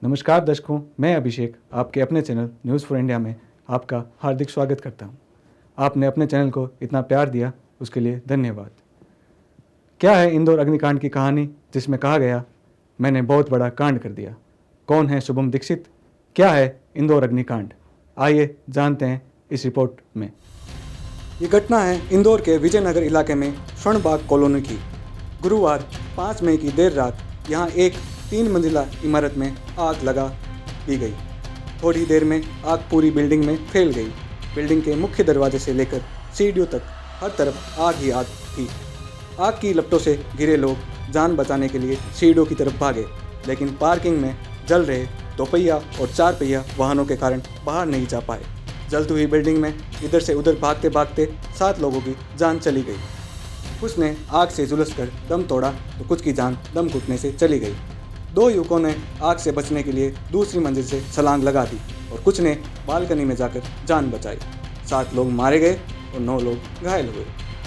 नमस्कार दर्शकों, मैं अभिषेक आपके अपने चैनल न्यूज़ फॉर इंडिया में आपका हार्दिक स्वागत करता हूं। आपने अपने चैनल को इतना प्यार दिया उसके लिए धन्यवाद। क्या है इंदौर अग्निकांड की कहानी जिसमें कहा गया मैंने बहुत बड़ा कांड कर दिया? कौन है शुभम दीक्षित? क्या है इंदौर अग्निकांड? आइए जानते हैं इस रिपोर्ट में। ये घटना है इंदौर के विजयनगर इलाके में स्वर्णबाग कॉलोनी की। गुरुवार 5 मई की देर रात यहाँ एक 3 मंजिला इमारत में आग लगा दी गई। थोड़ी देर में आग पूरी बिल्डिंग में फैल गई। बिल्डिंग के मुख्य दरवाजे से लेकर सीढ़ियों तक हर तरफ आग ही आग थी। आग की लपटों से घिरे लोग जान बचाने के लिए सीढ़ियों की तरफ भागे, लेकिन पार्किंग में जल रहे 2 पहिया और 4 पहिया वाहनों के कारण बाहर नहीं जा पाए। जलती हुई बिल्डिंग में इधर से उधर भागते भागते 7 लोगों की जान चली गई। कुछ ने आग से झुलसकर दम तोड़ा तो कुछ की जान दम घुटने से चली गई। 2 युवकों ने आग से बचने के लिए दूसरी मंजिल से छलांग लगा दी और कुछ ने बालकनी में जाकर जान बचाई। 7 लोग मारे गए और 9 लोग घायल हुए।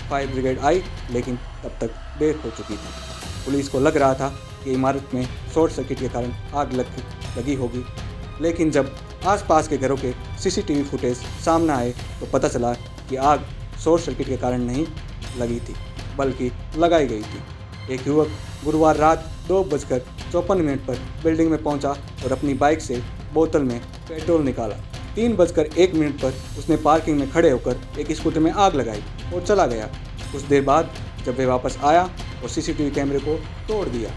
फायर ब्रिगेड आई लेकिन तब तक देर हो चुकी थी। पुलिस को लग रहा था कि इमारत में शॉर्ट सर्किट के कारण आग लगी होगी, लेकिन जब आसपास के घरों के सीसीटीवी फुटेज सामने आए तो पता चला कि आग शॉर्ट सर्किट के कारण नहीं लगी थी बल्कि लगाई गई थी। एक युवक गुरुवार रात 2:54 पर बिल्डिंग में पहुंचा और अपनी बाइक से बोतल में पेट्रोल निकाला। 3:01 पर उसने पार्किंग में खड़े होकर एक स्कूटर में आग लगाई और चला गया। कुछ देर बाद जब वे वापस आया और सीसीटीवी कैमरे को तोड़ दिया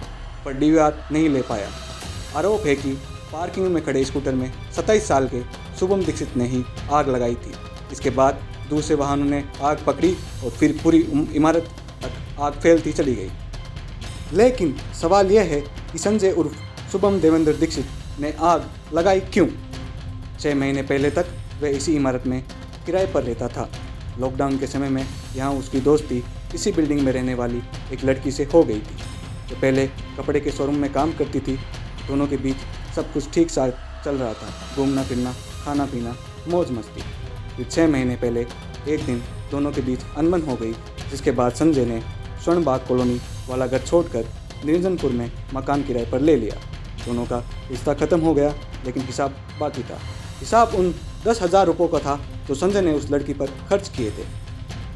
पर डीवीआर नहीं ले पाया। आरोप है कि पार्किंग में खड़े स्कूटर में 27 साल के शुभम दीक्षित ने ही आग लगाई थी। इसके बाद दूसरे वाहनों ने आग पकड़ी और फिर पूरी इमारत तक आग फैलती चली गई। लेकिन सवाल यह है कि संजय उर्फ शुभम देवेंद्र दीक्षित ने आग लगाई क्यों? 6 महीने पहले तक वह इसी इमारत में किराए पर रहता था। लॉकडाउन के समय में यहाँ उसकी दोस्ती इसी बिल्डिंग में रहने वाली एक लड़की से हो गई थी जो पहले कपड़े के शोरूम में काम करती थी। दोनों के बीच सब कुछ ठीक साथ चल रहा था, घूमना फिरना, खाना पीना, मौज मस्ती। फिर 6 महीने पहले एक दिन दोनों के बीच अनबन हो गई, जिसके बाद संजय ने स्वर्णबाग कॉलोनी वाला घर छोड़कर निरंजनपुर में मकान किराए पर ले लिया। दोनों का रिश्ता खत्म हो गया, लेकिन हिसाब बाकी था। हिसाब उन 10,000 रुपयों का था जो संजय ने उस लड़की पर खर्च किए थे।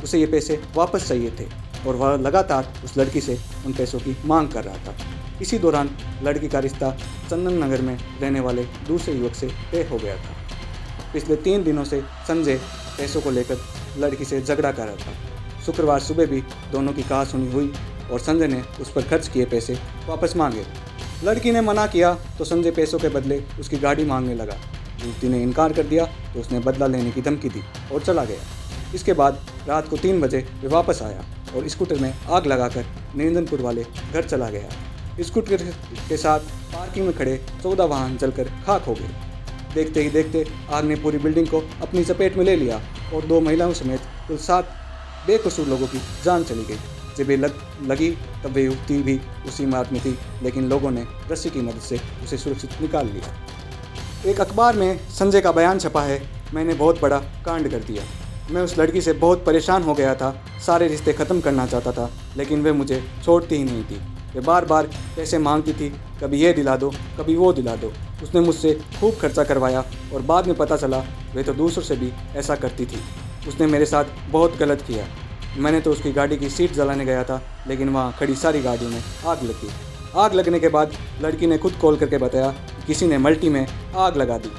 उसे ये पैसे वापस चाहिए थे और वह लगातार उस लड़की से उन पैसों की मांग कर रहा था। इसी दौरान लड़की का रिश्ता चंदन नगर में रहने वाले दूसरे युवक से तय हो गया था। पिछले 3 दिनों से संजय पैसों को लेकर लड़की से झगड़ा कर रहा था। शुक्रवार सुबह भी दोनों की कहासुनी हुई और संजय ने उस पर खर्च किए पैसे वापस मांगे। लड़की ने मना किया तो संजय पैसों के बदले उसकी गाड़ी मांगने लगा। युवती ने इनकार कर दिया तो उसने बदला लेने की धमकी दी और चला गया। इसके बाद रात को 3 बजे वे वापस आया और स्कूटर में आग लगाकर निरंजनपुर वाले घर चला गया। स्कूटर के साथ पार्किंग में खड़े 14 वाहन जलकर खाक हो गए। देखते ही देखते आग ने पूरी बिल्डिंग को अपनी चपेट में ले लिया और 2 महिलाओं समेत कुल 7 बेकसूर लोगों की जान चली गई। जब ये लगी तब वे युवती भी उसी इमारत में थी, लेकिन लोगों ने रस्सी की मदद से उसे सुरक्षित निकाल लिया। एक अखबार में संजय का बयान छपा है, मैंने बहुत बड़ा कांड कर दिया। मैं उस लड़की से बहुत परेशान हो गया था, सारे रिश्ते ख़त्म करना चाहता था, लेकिन वे मुझे छोड़ती ही नहीं थी। वे बार बार पैसे मांगती थी, कभी ये दिला दो, कभी वो दिला दो। उसने मुझसे खूब खर्चा करवाया और बाद में पता चला वे तो दूसरों से भी ऐसा करती थी। उसने मेरे साथ बहुत गलत किया। मैंने तो उसकी गाड़ी की सीट जलाने गया था, लेकिन वहाँ खड़ी सारी गाड़ियों में आग लगी। आग लगने के बाद लड़की ने खुद कॉल करके बताया कि किसी ने मल्टी में आग लगा दी।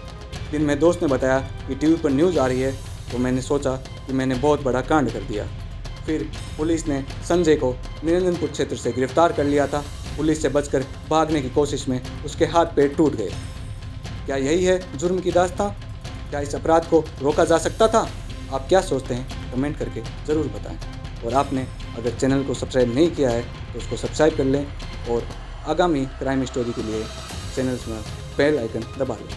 दिन में दोस्त ने बताया कि टीवी पर न्यूज़ आ रही है, तो मैंने सोचा कि मैंने बहुत बड़ा कांड कर दिया। फिर पुलिस ने संजय को निरंजनपुर क्षेत्र से गिरफ्तार कर लिया था। पुलिस से बचकर भागने की कोशिश में उसके हाथ पैर टूट गए। क्या यही है जुर्म की दास्तां? क्या इस अपराध को रोका जा सकता था? आप क्या सोचते हैं कमेंट करके ज़रूर बताएं। और आपने अगर चैनल को सब्सक्राइब नहीं किया है तो उसको सब्सक्राइब कर लें और आगामी क्राइम स्टोरी के लिए चैनल में बेल आइकन दबा लें।